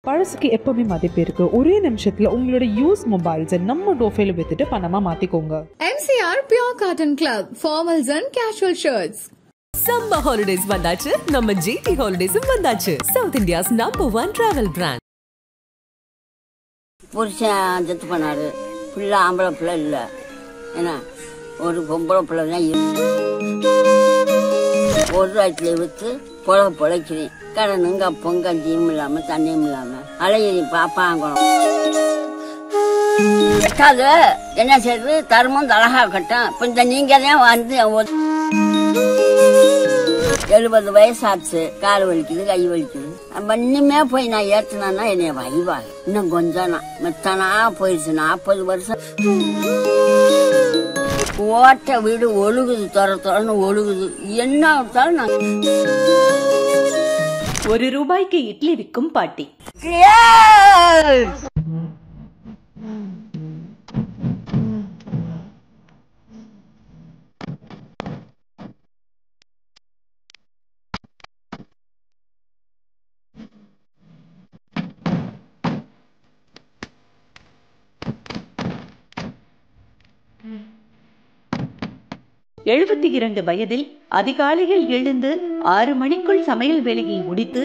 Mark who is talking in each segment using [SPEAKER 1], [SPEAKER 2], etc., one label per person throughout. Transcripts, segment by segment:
[SPEAKER 1] பழசுக்கு எப்பவுமே மதிப்பு இருக்கு. ஒரே நிமிஷத்துல உங்களோட யூஸ் மொபைல்ஸ் நம்ம டோஃபேல வித்துட்டு பணமா மாத்திக்கோங்க.
[SPEAKER 2] MCR Pure Cotton Club, formals and casual shirts.
[SPEAKER 3] Summer holidays வந்தாச்சு, நம்ம GT Holidays வந்தாச்சு. South India's #1 travel brand.
[SPEAKER 4] புருஷன் செத்து பண்ணாரு, பிள்ளை ஆம்பளை பிள்ளை இல்லை, ஏன்னா ஒரு பொம்பளை பிள்ளை தான் ஒரு வயசுல விற்று பொழைக்கிறேன். கடனுங்க பொங்கஞ்சியும் இல்லாம தண்ணியும் இல்லாம அலையிறி பாப்பாங்கணும். அது என்ன செய்யுது, தர்மம் தலகா கட்டும். இப்ப இந்த நீங்க தான் வந்து 70 வயசாச்சு, கால் வலிக்குது, கை வலிக்குது. இன்னுமே போய் நான் ஏற்றினா என்னைய வழிவாங்க. இன்னும் கொஞ்சம் மெத்தனா போயிடுச்சு. 40 வருஷம் ஓட்ட வீடு ஒழுகுது, துறன்னு ஒழுகுது. என்ன விட்டாலும் நான்
[SPEAKER 3] ₹1 இட்லி விற்கும் பாட்டி. 72 வயதில் அதிகாலையில் எழுந்து 6 மணிக்குள் சமையல் வேலையை முடித்து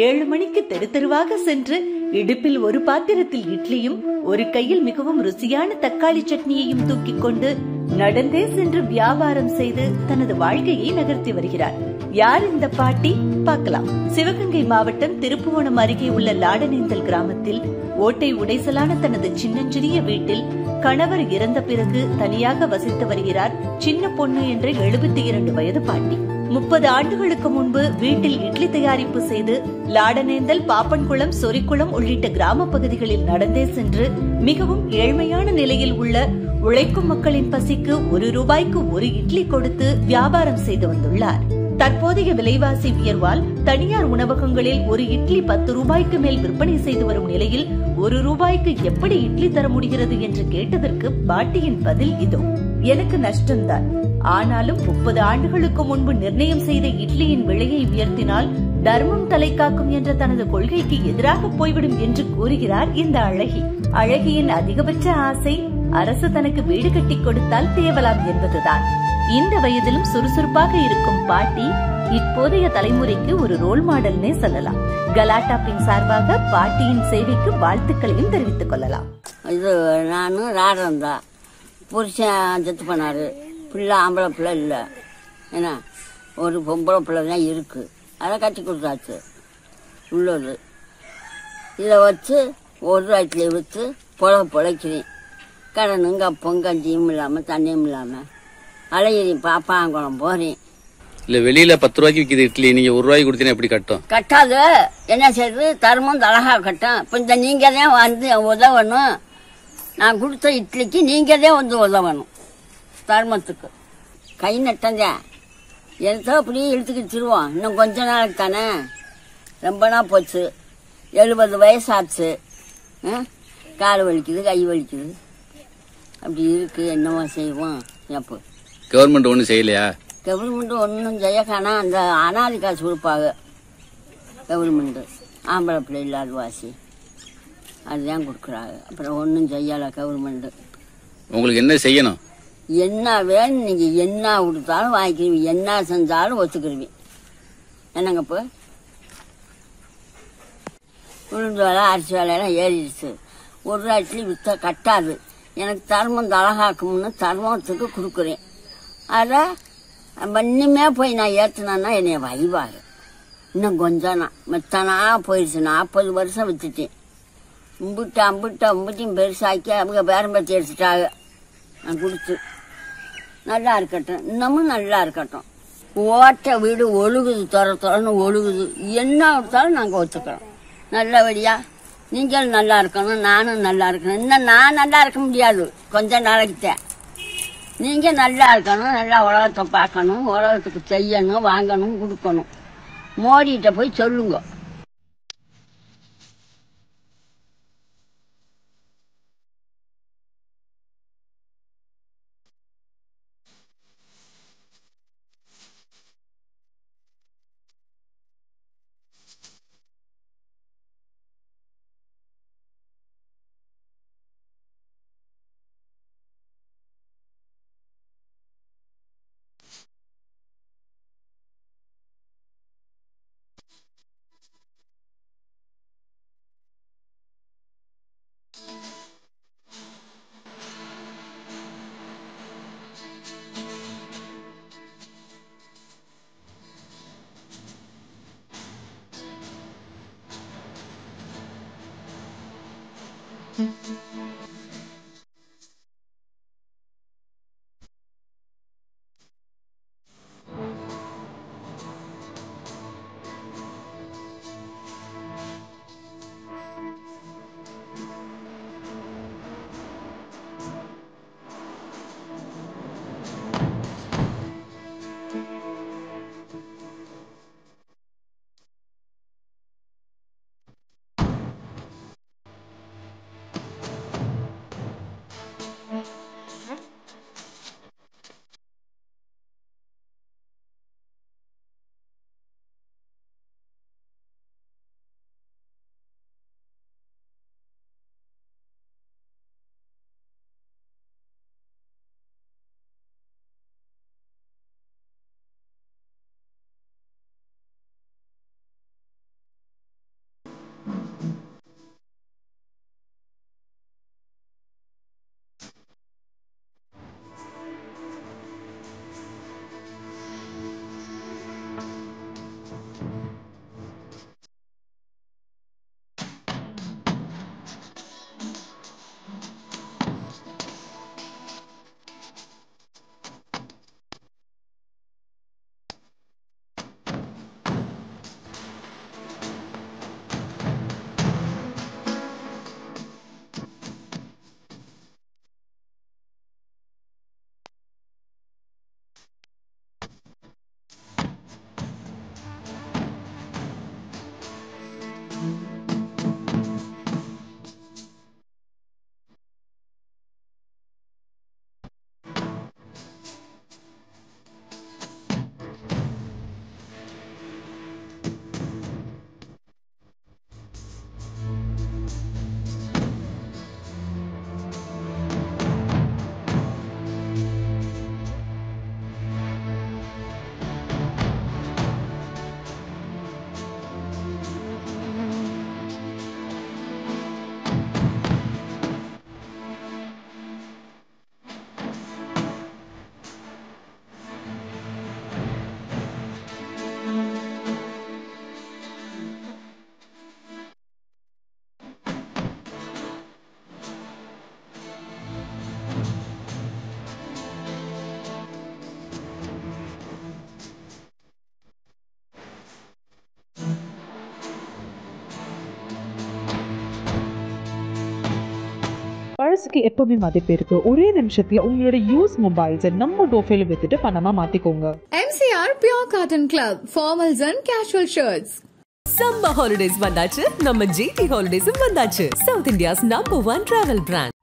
[SPEAKER 3] 7 மணிக்கு தெரு தெருவாக சென்று இடுப்பில் ஒரு பாத்திரத்தில் இட்லியும் ஒரு கையில் மிகவும் ருசியான தக்காளி சட்னியையும் தூக்கிக் கொண்டு நடந்தே சென்று வியாபாரம் செய்து தனது வாழ்க்கையை நகர்த்தி வருகிறார். யார் இந்த பாட்டி? பார்க்கலாம். சிவகங்கை மாவட்டம் திருப்புவனம் அருகே உள்ள லாடனேந்தல் கிராமத்தில் ஓட்டை உடைசலான தனது சின்னஞ்சிறிய வீட்டில் கணவர் இறந்த பிறகு தனியாக வசித்து வருகிறார் சின்ன பொண்ணு என்ற 72 வயது பாட்டி. 30 ஆண்டுகளுக்கு முன்பு வீட்டில் இட்லி தயாரிப்பு செய்து லாடனேந்தல், பாப்பன்குளம், சொரிக்குளம் உள்ளிட்ட கிராம பகுதிகளில் நடந்தே சென்று மிகவும் ஏழ்மையான நிலையில் உள்ள உழைக்கும் மக்களின் பசிக்கு ₹1 ஒரு இட்லி கொடுத்து வியாபாரம் செய்து வந்துள்ளார். தற்போதைய விலைவாசி உயர்வால் தனியார் உணவகங்களில் ஒரு இட்லி ₹10 மேல் விற்பனை செய்து வரும் நிலையில் ₹1 எப்படி இட்லி தர முடிகிறது என்று கேட்டதற்கு பாட்டியின் பதில் இதோ. எனக்கு நஷ்டம்தான், ஆனாலும் 30 ஆண்டுகளுக்கு முன்பு நிர்ணயம் செய்த இட்லியின் விலையை உயர்த்தினால் தர்மம் தலை காக்கும் என்ற தனது கொள்கைக்கு எதிராக போய்விடும் என்று கூறுகிறார் இந்த அழகி. அழகியின் அதிகபட்ச ஆசை அரசு தனக்கு வீடு கட்டி கொடுத்தால் தேவலாம் என்பதுதான். இந்த வயதிலும் சுறுசுறுப்பாக இருக்கும் பாட்டி இப்போதைய தலைமுறைக்கு ஒரு ரோல் மாடல்னே சொல்லலாம். கலாட்டா பின் சார்பாக பாட்டியின் சேவைக்கு வாழ்த்துக்களையும் தெரிவித்துக் கொள்ளலாம்.
[SPEAKER 4] இது நானும் ராடந்தா, புருஷன் செத்து பண்ணாரு, பிள்ளை ஆம்பளை பிள்ளை இல்லை, ஏன்னா ஒரு பொம்பளை பிள்ளை தான் இருக்கு. அதை கட்டி கொடுத்தாச்சு உள்ளது. இதை வச்சு ஒரு வயசுல விற்று பொழைக்கிறேன். கடனுங்க பொங்கஞ்சியும் இல்லாம தண்ணியும் இல்லாம அலையிறி பாப்பாங்கணும் போறேன்.
[SPEAKER 5] இல்ல வெளியில ₹10 விற்கிது இட்லி, நீங்க ₹1 கொடுத்தீங்கன்னா எப்படி கட்டும்?
[SPEAKER 4] கட்டாது. என்ன செய்யுது, தர்மம் தலகா கட்டும். இப்ப இந்த நீங்க தான் வந்து உதவணும். நான் கொடுத்த இட்லிக்கு நீங்க தான் வந்து உதவணும். தர்மத்துக்கு கை நட்டங்க எனத்தோ அப்படியே இழுத்துக்கிட்டு திருவோம். இன்னும் கொஞ்ச நாளைக்கு தானே, ரொம்ப நாள் போச்சு. 70 வயசாச்சு, கால் வலிக்குது, கை வலிக்குது, அப்படி இருக்கு. என்னவோ செய்வோம். எப்போ
[SPEAKER 5] கவர்மெண்ட் ஒன்றும் செய்யலையா?
[SPEAKER 4] கவர்மெண்ட் ஒன்றும் செய்ய காணா. அந்த அனாதி காசு கொடுப்பாங்க கவர்மெண்ட்டு. ஆம்பளை பிள்ளை இல்லாத வாசி அதுதான் கொடுக்குறாங்க. அப்புறம் ஒன்றும் செய்யலை கவர்மெண்ட்டு.
[SPEAKER 5] உங்களுக்கு என்ன செய்யணும்?
[SPEAKER 4] என்ன வேணும், நீங்கள் என்ன கொடுத்தாலும் வாங்கிக்கிறீங்க, என்ன செஞ்சாலும் ஒத்துக்கிறீங்க. என்னங்க இப்போ உளுந்து வேலை அரிசி வேலையெல்லாம் ஏறிடுச்சு. ₹1 இட்லி விற்ற கட்டாது. எனக்கு தர்மம் தலகாக்கும்னு தர்மத்துக்கு கொடுக்குறேன். அதை இன்னுமே போய் நான் ஏற்றினா என்னைய வழிவாங்க. இன்னும் கொஞ்சம் மெத்தனா போயிடுச்சு. 40 வருஷம் விற்றுட்டேன். அம்புட்டையும் பெருசாக்கி அவங்க பேரம்பத்தி எடுத்துட்டாங்க. நான் கொடுத்து நல்லா இருக்கட்டும், இன்னமும் நல்லா இருக்கட்டும். ஓட்ட வீடு ஒழுகுது, துறன்னு ஒழுகுது. என்ன விட்டாலும் நாங்கள் ஒத்துக்கிறோம். நல்லபடியா நீங்களும் நல்லா இருக்கணும், நானும் நல்லா இருக்கணும். இன்னும் நான் நல்லா இருக்க முடியாது, கொஞ்ச நாளைக்கு தான். நீங்கள் நல்லா இருக்கணும், நல்லா உலகத்தை பார்க்கணும், உலகத்துக்கு செய்யணும், வாங்கணும், கொடுக்கணும். மோடிகிட்ட போய் சொல்லுங்க.
[SPEAKER 1] பழசுக்கு எப்பவுமே மதிப்பு இருக்கு. ஒரே நிமிஷத்துல உங்களோட யூஸ் மொபைல்ஸை நம்ம டோஃபேல வித்துட்டு பணமா மாத்திக்கோங்க.
[SPEAKER 2] MCR Pure Cotton Club, formals and casual shirts.
[SPEAKER 6] Summer holidays வந்தாச்சு, நம்ம GT Holidays வந்தாச்சு. South India's #1 travel brand.